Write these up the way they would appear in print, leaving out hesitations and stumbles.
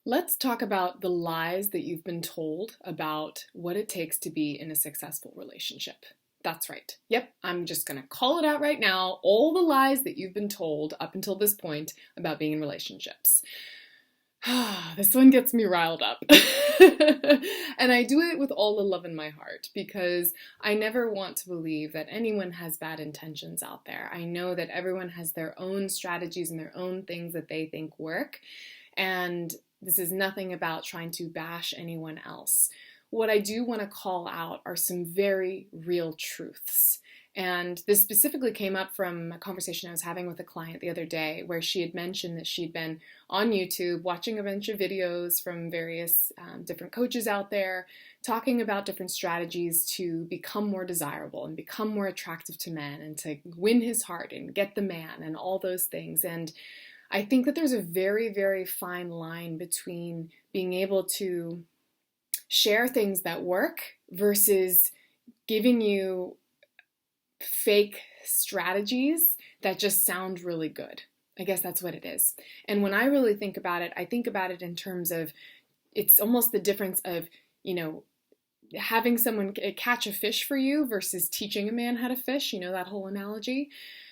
Let's talk about the lies that you've been told about what it takes to be in a successful relationship. That's right. Yep, I'm just going to call it out right now. All the lies that you've been told up until this point about being in relationships. This one gets me riled up. And I do it with all the love in my heart because I never want to believe that anyone has bad intentions out there. I know that everyone has their own strategies and their own things that they think work. And this is nothing about trying to bash anyone else. What I do want to call out are some very real truths. And this specifically came up from a conversation I was having with a client the other day where she had mentioned that she'd been on YouTube watching a bunch of videos from various different coaches out there talking about different strategies to become more desirable and become more attractive to men and to win his heart and get the man and all those things. And I think that there's a very, very fine line between being able to share things that work versus giving you fake strategies that just sound really good. I guess that's what it is. And when I really think about it, I think about it in terms of it's almost the difference of, having someone catch a fish for you versus teaching a man how to fish, that whole analogy.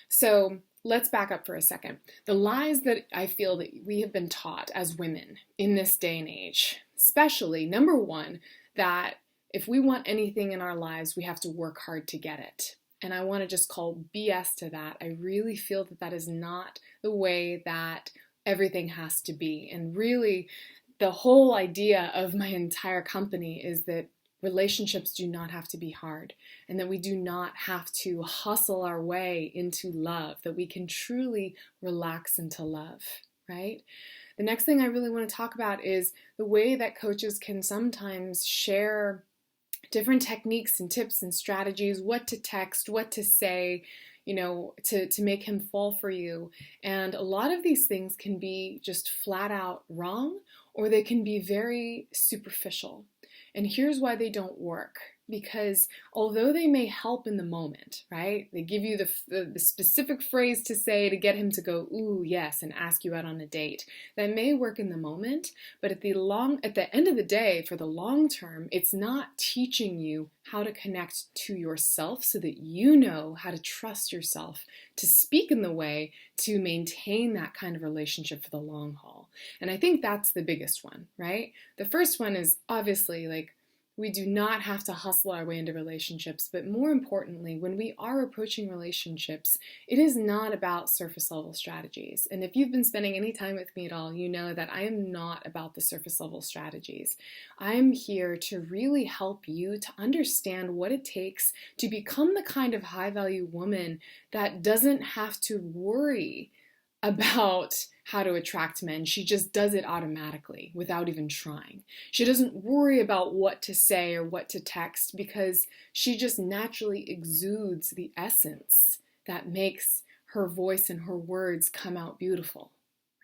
So let's back up for a second. The lies that I feel that we have been taught as women in this day and age, especially, number one, that if we want anything in our lives, we have to work hard to get it. And I want to just call BS to that. I really feel that that is not the way that everything has to be. And really, the whole idea of my entire company is that relationships do not have to be hard, and that we do not have to hustle our way into love, that we can truly relax into love, right? The next thing I really want to talk about is the way that coaches can sometimes share different techniques and tips and strategies, what to text, what to say, to make him fall for you. And a lot of these things can be just flat out wrong, or they can be very superficial. And here's why they don't work. Because although they may help in the moment, right? They give you the specific phrase to say to get him to go, ooh, yes, and ask you out on a date. That may work in the moment, but at the end of the day, for the long term, it's not teaching you how to connect to yourself so that you know how to trust yourself to speak in the way to maintain that kind of relationship for the long haul. And I think that's the biggest one, right? The first one is obviously we do not have to hustle our way into relationships, but more importantly, when we are approaching relationships, it is not about surface level strategies. And if you've been spending any time with me at all, you know that I am not about the surface level strategies. I'm here to really help you to understand what it takes to become the kind of high value woman that doesn't have to worry about how to attract men. She just does it automatically without even trying. She doesn't worry about what to say or what to text because she just naturally exudes the essence that makes her voice and her words come out beautiful,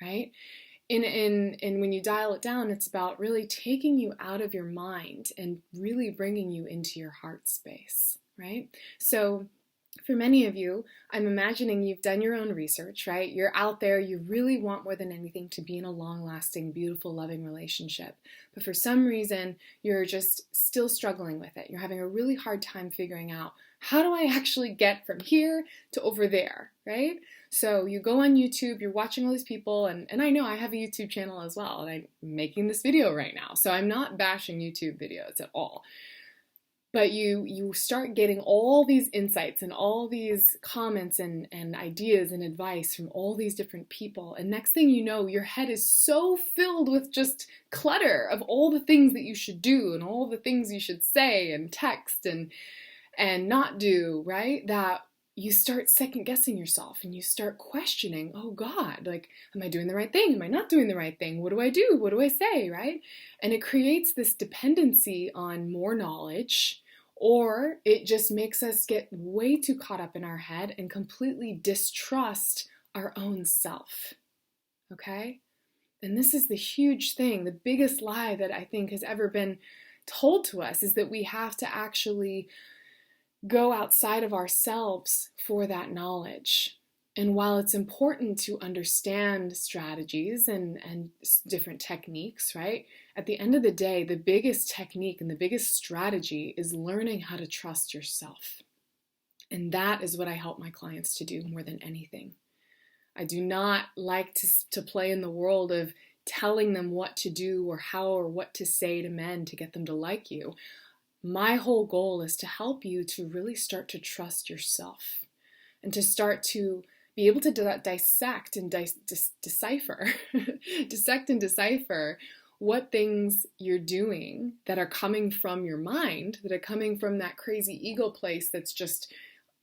right? And when you dial it down, it's about really taking you out of your mind and really bringing you into your heart space, right? So for many of you, I'm imagining you've done your own research, right? You're out there, you really want more than anything to be in a long-lasting, beautiful, loving relationship. But for some reason, you're just still struggling with it. You're having a really hard time figuring out, how do I actually get from here to over there, right? So you go on YouTube, you're watching all these people, and I know I have a YouTube channel as well, and I'm making this video right now. So I'm not bashing YouTube videos at all. But you start getting all these insights and all these comments and ideas and advice from all these different people. And next thing you know, your head is so filled with just clutter of all the things that you should do and all the things you should say and text and not do, right? That you start second guessing yourself and you start questioning, oh God, am I doing the right thing? Am I not doing the right thing? What do I do? What do I say, right? And it creates this dependency on more knowledge, or it just makes us get way too caught up in our head and completely distrust our own self, okay? And this is the huge thing. The biggest lie that I think has ever been told to us is that we have to actually go outside of ourselves for that knowledge. And while it's important to understand strategies and different techniques, right? At the end of the day, the biggest technique and the biggest strategy is learning how to trust yourself. And that is what I help my clients to do more than anything. I do not like to play in the world of telling them what to do or how or what to say to men to get them to like you. My whole goal is to help you to really start to trust yourself and to start to be able to dissect and decipher, dissect and decipher what things you're doing that are coming from your mind, that are coming from that crazy ego place that's just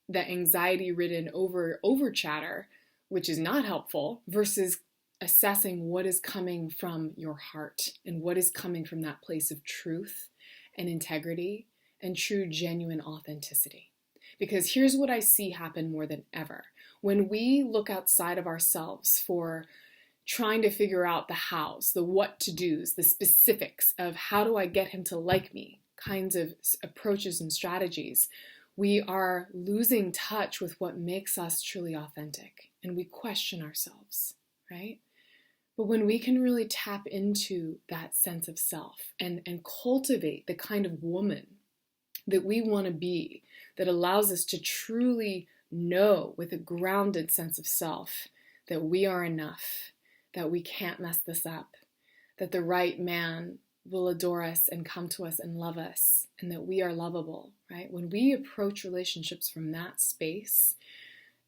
that anxiety-ridden over chatter, which is not helpful, versus assessing what is coming from your heart and what is coming from that place of truth and integrity and true, genuine authenticity. Because here's what I see happen more than ever. When we look outside of ourselves for trying to figure out the hows, the what to do's, the specifics of how do I get him to like me, kinds of approaches and strategies, we are losing touch with what makes us truly authentic, and we question ourselves, right? But when we can really tap into that sense of self and cultivate the kind of woman that we want to be, that allows us to truly know with a grounded sense of self that we are enough, that we can't mess this up, that the right man will adore us and come to us and love us, and that we are lovable, right? When we approach relationships from that space,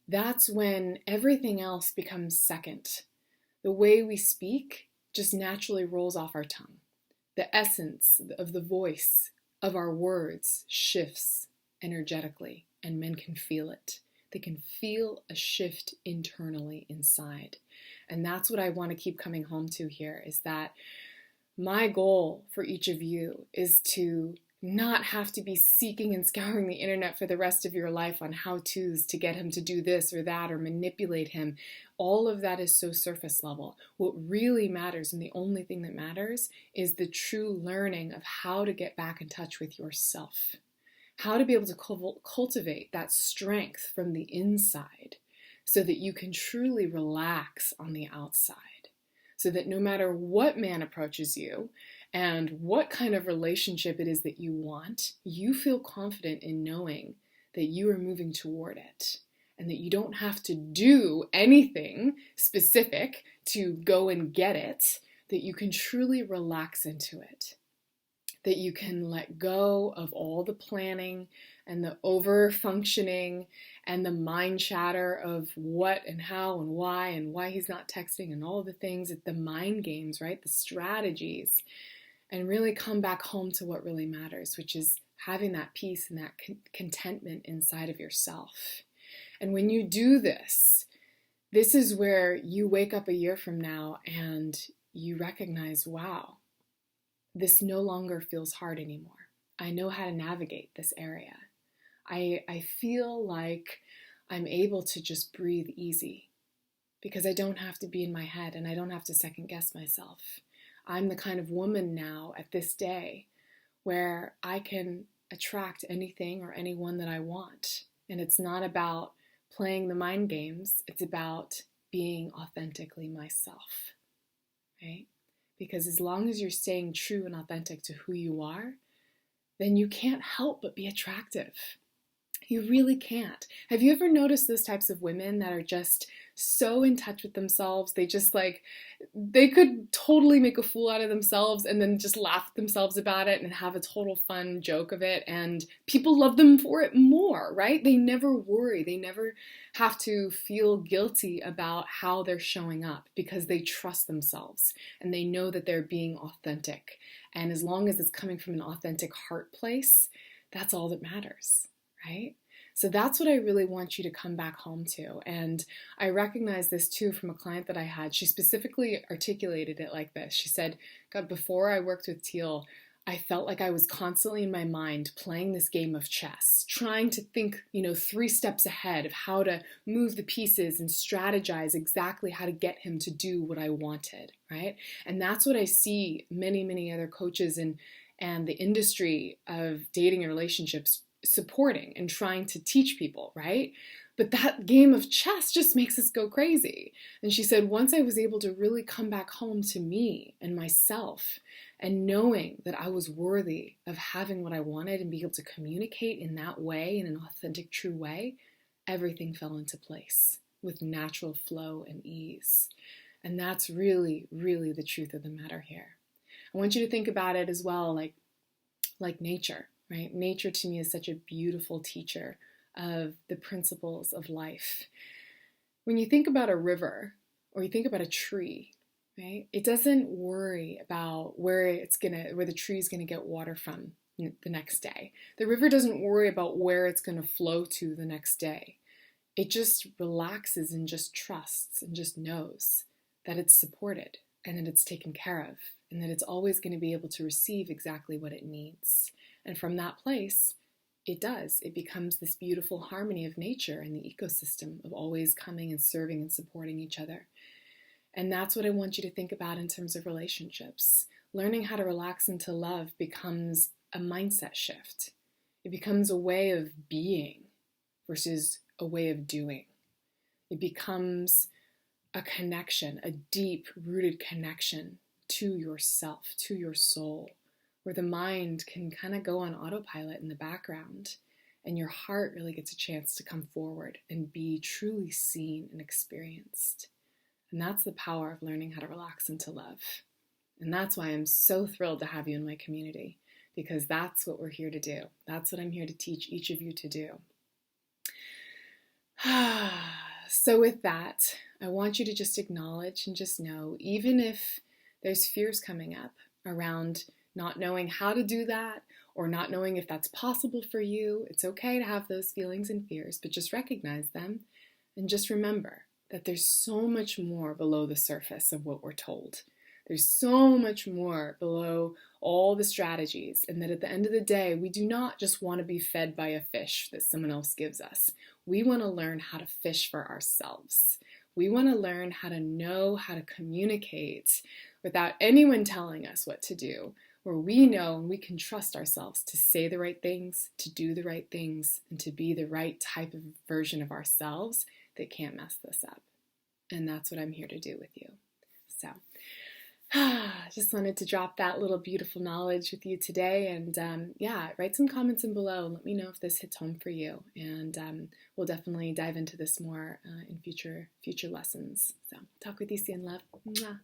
that's when everything else becomes second. The way we speak just naturally rolls off our tongue. The essence of the voice of our words shifts energetically, and men can feel it. They can feel a shift internally inside. And that's what I want to keep coming home to here, is that my goal for each of you is to not have to be seeking and scouring the internet for the rest of your life on how-tos to get him to do this or that or manipulate him. All of that is so surface level. What really matters, and the only thing that matters, is the true learning of how to get back in touch with yourself. How to be able to cultivate that strength from the inside so that you can truly relax on the outside. So that no matter what man approaches you and what kind of relationship it is that you want, you feel confident in knowing that you are moving toward it and that you don't have to do anything specific to go and get it, that you can truly relax into it, that you can let go of all the planning and the over-functioning and the mind chatter of what and how and why he's not texting and all the things, the mind games, right? The strategies, and really come back home to what really matters, which is having that peace and that contentment inside of yourself. And when you do this, this is where you wake up a year from now and you recognize, wow, this no longer feels hard anymore. I know how to navigate this area. I feel like I'm able to just breathe easy because I don't have to be in my head and I don't have to second guess myself. I'm the kind of woman now at this day where I can attract anything or anyone that I want. And it's not about playing the mind games. It's about being authentically myself, right? Because as long as you're staying true and authentic to who you are, then you can't help but be attractive. You really can't. Have you ever noticed those types of women that are just so in touch with themselves? They just they could totally make a fool out of themselves and then just laugh at themselves about it and have a total fun joke of it. And people love them for it more, right? They never worry. They never have to feel guilty about how they're showing up because they trust themselves and they know that they're being authentic. And as long as it's coming from an authentic heart place, that's all that matters. Right? So that's what I really want you to come back home to. And I recognize this too from a client that I had. She specifically articulated it like this. She said, God, before I worked with Teal, I felt like I was constantly in my mind playing this game of chess, trying to think, 3 steps ahead of how to move the pieces and strategize exactly how to get him to do what I wanted, right? And that's what I see many, many other coaches and the industry of dating and relationships supporting and trying to teach people, right? But that game of chess just makes us go crazy. And she said, once I was able to really come back home to me and myself and knowing that I was worthy of having what I wanted and be able to communicate in that way, in an authentic, true way, everything fell into place with natural flow and ease. And that's really, really the truth of the matter here. I want you to think about it as well, like nature, right? Nature to me is such a beautiful teacher of the principles of life. When you think about a river or you think about a tree, right? It doesn't worry about where the tree's gonna get water from the next day. The river doesn't worry about where it's gonna flow to the next day. It just relaxes and just trusts and just knows that it's supported and that it's taken care of and that it's always going to be able to receive exactly what it needs. And from that place, it does. It becomes this beautiful harmony of nature and the ecosystem of always coming and serving and supporting each other. And that's what I want you to think about in terms of relationships. Learning how to relax into love becomes a mindset shift. It becomes a way of being versus a way of doing. It becomes a connection, a deep-rooted connection to yourself, to your soul, where the mind can kind of go on autopilot in the background and your heart really gets a chance to come forward and be truly seen and experienced. And that's the power of learning how to relax into love. And that's why I'm so thrilled to have you in my community, because that's what we're here to do. That's what I'm here to teach each of you to do. So with that, I want you to just acknowledge and just know, even if there's fears coming up around not knowing how to do that or not knowing if that's possible for you, it's okay to have those feelings and fears, but just recognize them and just remember that there's so much more below the surface of what we're told. There's so much more below all the strategies, and that at the end of the day, we do not just want to be fed by a fish that someone else gives us. We want to learn how to fish for ourselves. We want to learn how to know how to communicate without anyone telling us what to do, where we know and we can trust ourselves to say the right things, to do the right things, and to be the right type of version of ourselves that can't mess this up. And that's what I'm here to do with you. So just wanted to drop that little beautiful knowledge with you today. And write some comments in below. Let me know if this hits home for you. And we'll definitely dive into this more in future lessons. So talk with you soon, love. Mwah.